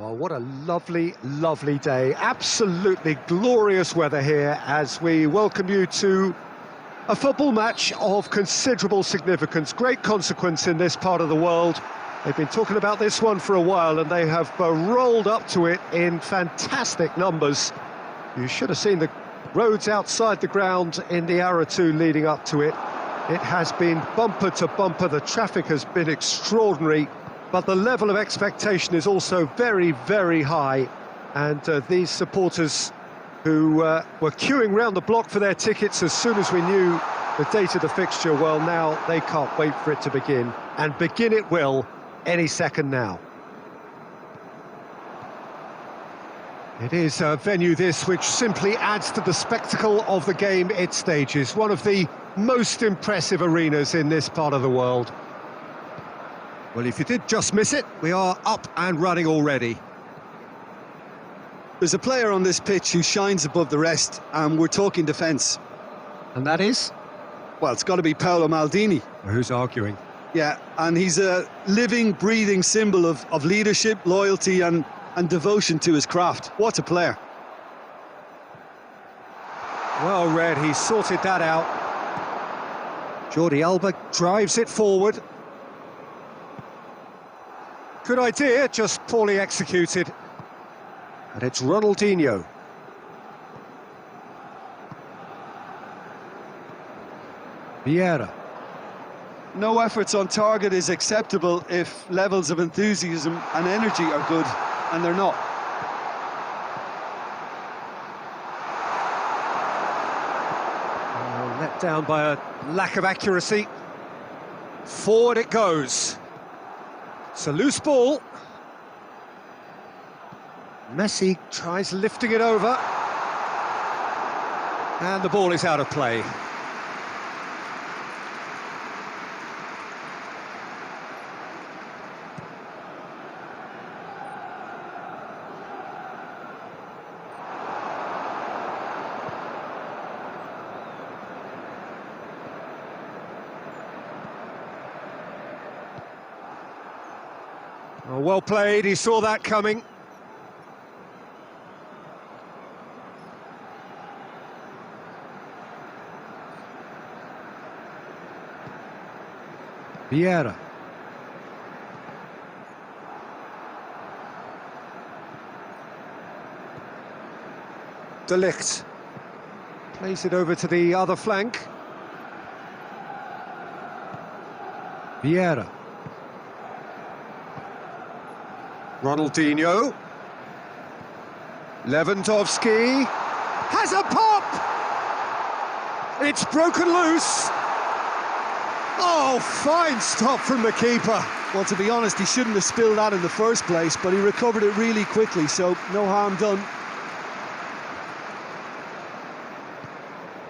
Oh, what a lovely, lovely day. Absolutely glorious weather here as we welcome you to a football match of considerable significance, great consequence in this part of the world. They've been talking about this one for a while and they have rolled up to it in fantastic numbers. You should have seen the roads outside the ground in the hour or two leading up to it. It has been bumper to bumper, the traffic has been extraordinary, but the level of expectation is also very, very high. And these supporters who were queuing round the block for their tickets as soon as we knew the date of the fixture, well, now they can't wait for it to begin. And begin it will any second now. It is a venue, this, which simply adds to the spectacle of the game it stages. One of the most impressive arenas in this part of the world. Well, if you did just miss it, we are up and running already. There's a player on this pitch who shines above the rest, and we're talking defence. And that is? Well, it's got to be Paolo Maldini. Who's arguing? Yeah, and he's a living, breathing symbol of leadership, loyalty and devotion to his craft. What a player. Well read, he sorted that out. Jordi Alba drives it forward. Good idea, just poorly executed. And it's Ronaldinho. Vieira. No efforts on target is acceptable if levels of enthusiasm and energy are good, and they're not. Let down by a lack of accuracy. Forward it goes. It's a loose ball. Messi tries lifting it over. And the ball is out of play. Oh, well played, he saw that coming. Vieira. De Ligt. Plays it over to the other flank. Vieira. Ronaldinho. Lewandowski has a pop! It's broken loose. Oh, fine stop from the keeper. Well, to be honest, he shouldn't have spilled that in the first place, but he recovered it really quickly, so no harm done.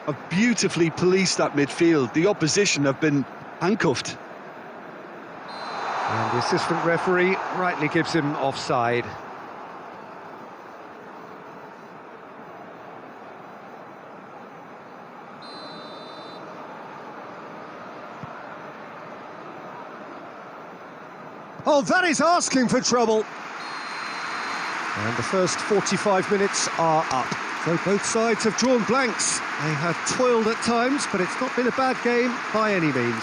Have beautifully policed that midfield. The opposition have been handcuffed. And the assistant referee rightly gives him offside. Oh, that is asking for trouble. And the first 45 minutes are up. So both sides have drawn blanks. They have toiled at times, but it's not been a bad game by any means.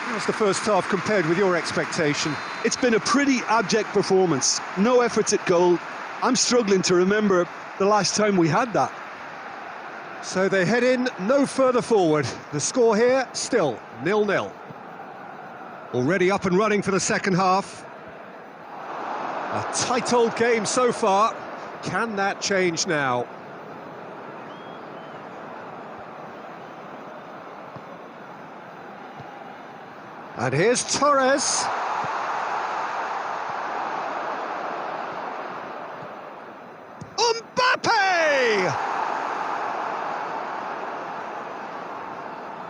How's the first half compared with your expectation? It's been a pretty abject performance. No efforts at goal. I'm struggling to remember the last time we had that. So they head in no further forward. The score here, still 0-0. Already up and running for the second half. A tight old game so far. Can that change now? And here's Torres. Mbappe!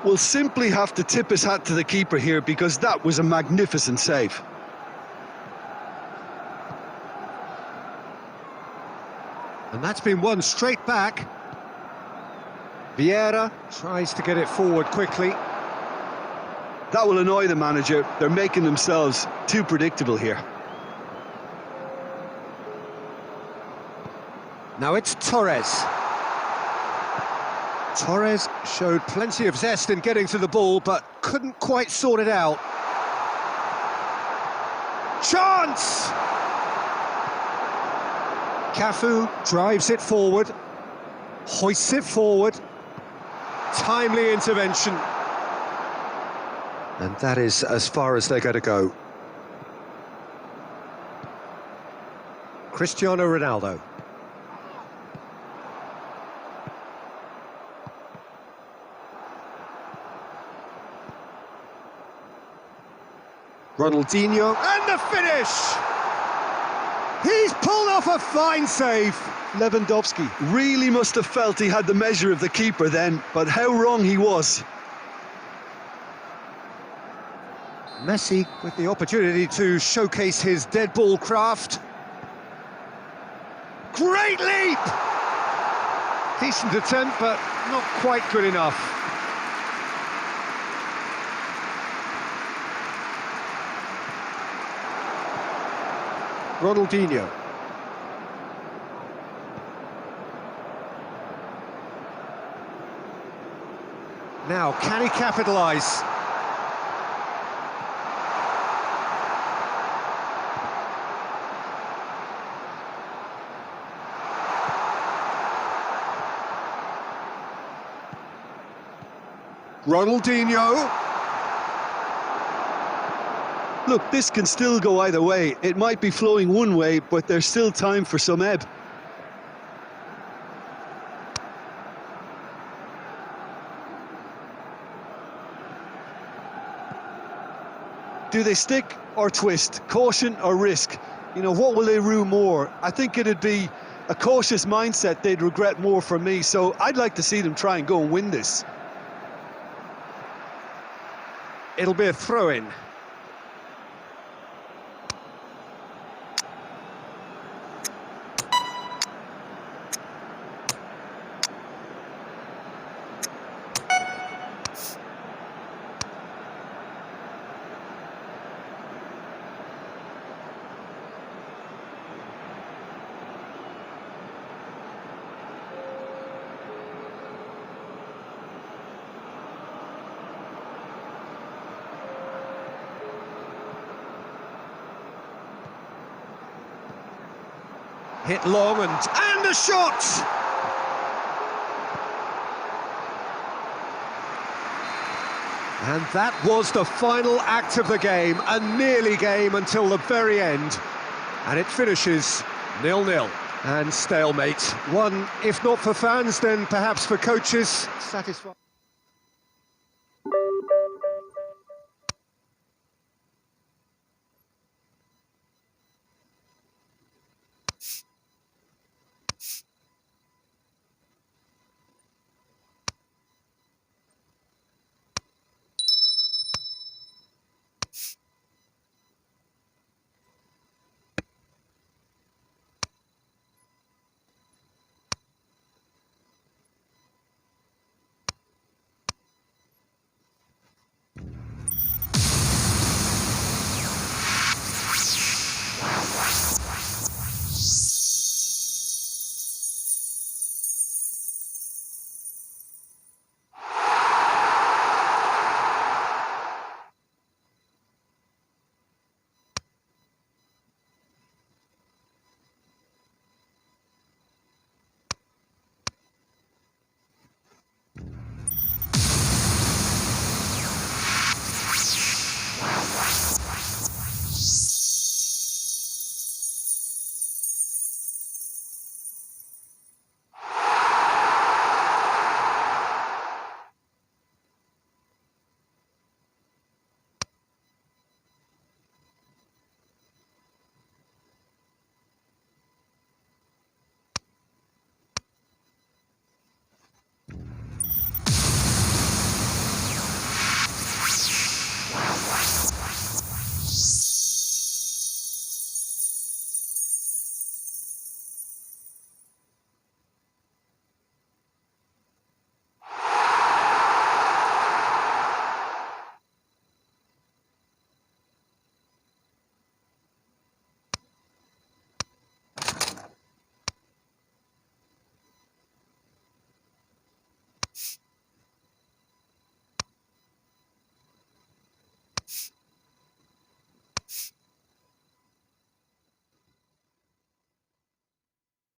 We'll simply have to tip his hat to the keeper here because that was a magnificent save. And that's been won straight back. Vieira tries to get it forward quickly. That will annoy the manager. They're making themselves too predictable here. Now it's Torres. Torres showed plenty of zest in getting to the ball, but couldn't quite sort it out. Chance! Cafu drives it forward, hoists it forward. Timely intervention. And that is as far as they're going to go. Cristiano Ronaldo. Ronaldinho, and the finish! He's pulled off a fine save. Lewandowski really must have felt he had the measure of the keeper then, but how wrong he was. Messi with the opportunity to showcase his dead ball craft. Great leap! Decent attempt, but not quite good enough. Ronaldinho. Now, can he capitalise? Ronaldinho. Look, this can still go either way. It might be flowing one way, but there's still time for some ebb. Do they stick or twist? Caution or risk? You know, what will they rue more? I think it'd be a cautious mindset they'd regret more for me, so I'd like to see them try and go and win this. It'll be a throw-in. Hit long and the shot! And that was the final act of the game, a nearly game until the very end. And it finishes 0-0 and stalemate. One, if not for fans, then perhaps for coaches, satisfied.